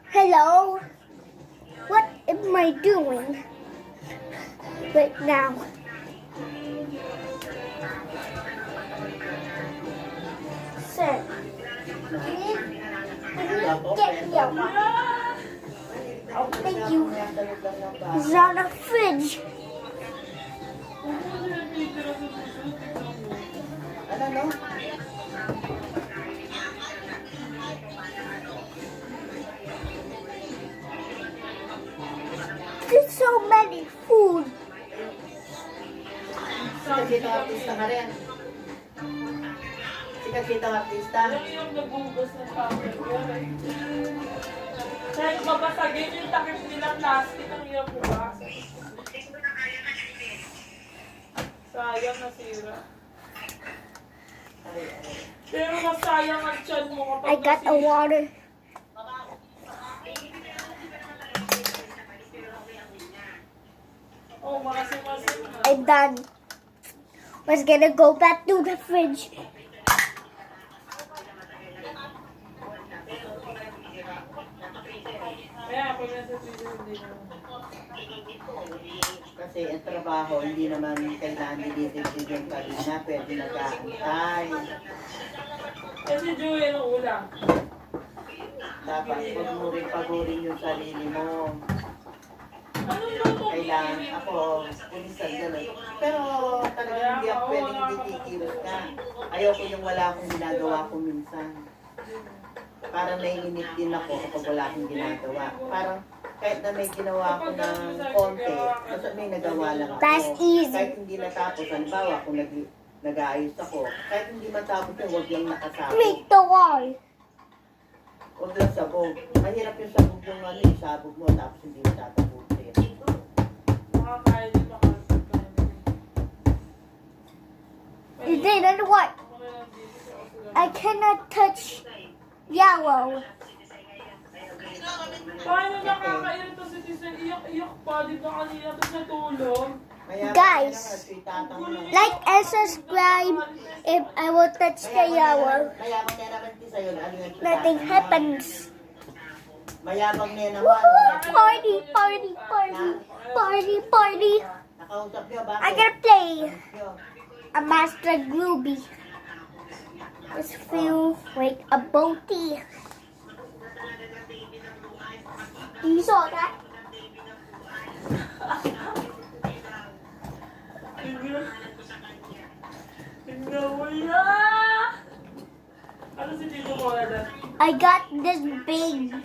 Hello? What am I doing right now? Sir, can you get me a water? Oh, thank you. It's on the fridge. Ano? There's so many food. Sikat-kitang artista ka rin. Sikat-kitang artista. Alam mo yung nagugas ng tupperware. Kahit mabasagin yung takip nilang plastic, ang hirap bukasan. Sayang nasira. Pero masayang ang tiyan mo kapag I got a water. Oh, makasim-masim na. I'm done. Was gonna go back to the fridge. Kaya pag nasa freezer, hindi na. Kasi ang trabaho, hindi naman kailangan dinitigil yung karina. Pwede nag-aantay. Kasi Joey ang ulam. Dapat huwag mo rin pagurin yung sarili mo. Anong luto? Kailangan ako, pulisan gano'n. Pero talagang hindi ako pwedeng hindi kikilos ka. Ayoko yung wala akong ginagawa ko minsan. Parang naiinip din ako kapag wala akong ginagawa. Parang kahit na may ginawa ako ng konti, basta may nagawa lang ako. That's easy. Kahit hindi natapos, halimbawa kung nag-aayos ako, kahit hindi matapos yun, huwag lang nakasabog. Make the wall. Huwag lang sabog. Mahirap yung sabog yung isabog mo, tapos hindi mo tatapusin. Makakain din makasip ka. You didn't what? I cannot touch yellow. Paano nakakairito si Tisa? Iyak-iyak pa. Di ba kanina ito sa tulog? Guys, like and subscribe if I will touch the yellow. Mayabang na naman din sa'yo. Ano yung Nothing happens. Mayabang na naman. Woohoo! Party, party, party, party, party. Nakausap niyo ba? I gotta play a Master Groovy. This feels like a boaty. You saw that? Tingnan mo yan! Ano si Tito mo na? I got this big